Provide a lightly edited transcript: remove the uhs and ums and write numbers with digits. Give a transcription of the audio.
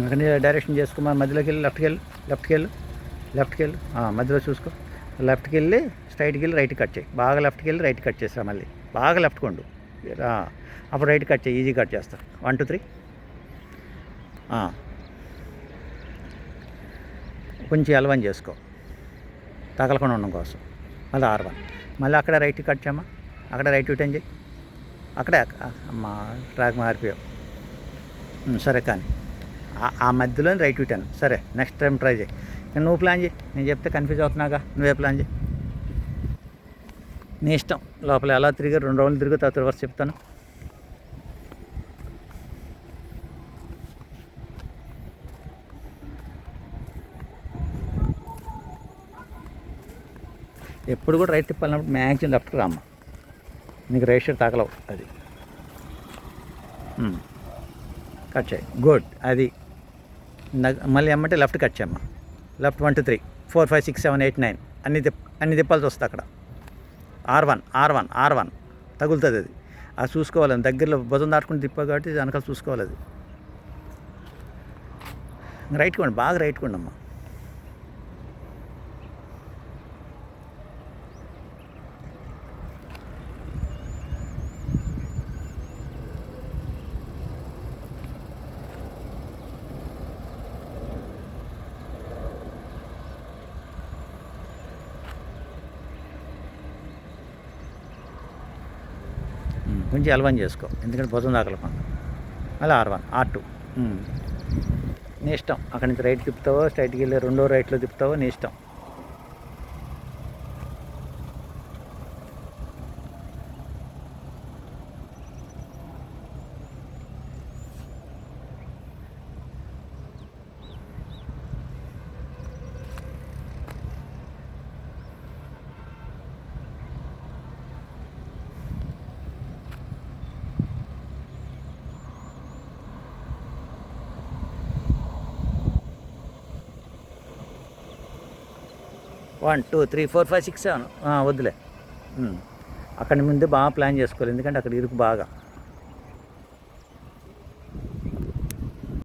అక్కడ డైరెక్షన్ చేసుకో, మధ్యలోకి వెళ్ళి లెఫ్ట్కి వెళ్ళు మధ్యలో చూసుకో. లెఫ్ట్కి వెళ్ళి స్ట్రైట్కి వెళ్ళి రైట్ కట్ చేయి. బాగా లెఫ్ట్కి వెళ్ళి రైట్ కట్ చేస్తా. మళ్ళీ బాగా లెఫ్ట్ కొండు, అప్పుడు రైట్ కట్ చేయి. ఈజీ కట్ చేస్తా. 1 2 3. కొంచెం L1 చేసుకో, తగలకుండా ఉండడం కోసం. మళ్ళీ R1. మళ్ళీ అక్కడ రైట్ కట్ చేయమ్మా. అక్కడ రైట్ యూటర్న్ చేయి. అక్కడే అమ్మా ట్రాక్ మారిపోయావు. సరే కానీ ఆ మధ్యలోని రైట్ యూటర్న్. సరే, నెక్స్ట్ టైం ట్రై చేయి. నువ్వు ప్లాన్ చేయి, నేను చెప్తే కన్ఫ్యూజ్ అవుతున్నాగా. నువ్వే ప్లాన్ చేయి, నీ ఇష్టం. లోపల ఎలా తిరిగి 2 రౌండ్లు తిరిగి తర్వాత రివర్స్ చెప్తాను. ఎప్పుడు కూడా రైట్ తిప్పాలన్నప్పుడు మ్యాక్సిమం లెఫ్ట్కి రామ్మా. నీకు రైట్ సైడ్ తగలవు. అది కట్ చేయి. గుడ్. అది మళ్ళీ ఏమంటే లెఫ్ట్ కట్ చేయమ్మా. లెఫ్ట్ 1 2 3 4 5 6 7 8 9 అన్ని తిప్పాల్సి వస్తుంది అక్కడ. R1 తగులుతుంది. అది చూసుకోవాలి. దగ్గరలో భుజం దాటుకుని తిప్పా కాబట్టి వెనకాల చూసుకోవాలి. అది రైట్ కొండి, బాగా రైట్ కొండి అమ్మా. కొంచెం L1 చేసుకో, ఎందుకంటే భుజం దాకలకుండా. మళ్ళీ R1 R2. నీ ఇష్టం. అక్కడి నుంచి రైట్ తిప్పుతావో స్ట్రైట్కి వెళ్ళి రెండో రైట్లో తిప్పుతావో నీ ఇష్టం. One two three four five six seven వద్దులే. అక్కడి ముందే బాగా ప్లాన్ చేసుకోవాలి, ఎందుకంటే అక్కడ ఇరుకు బాగా.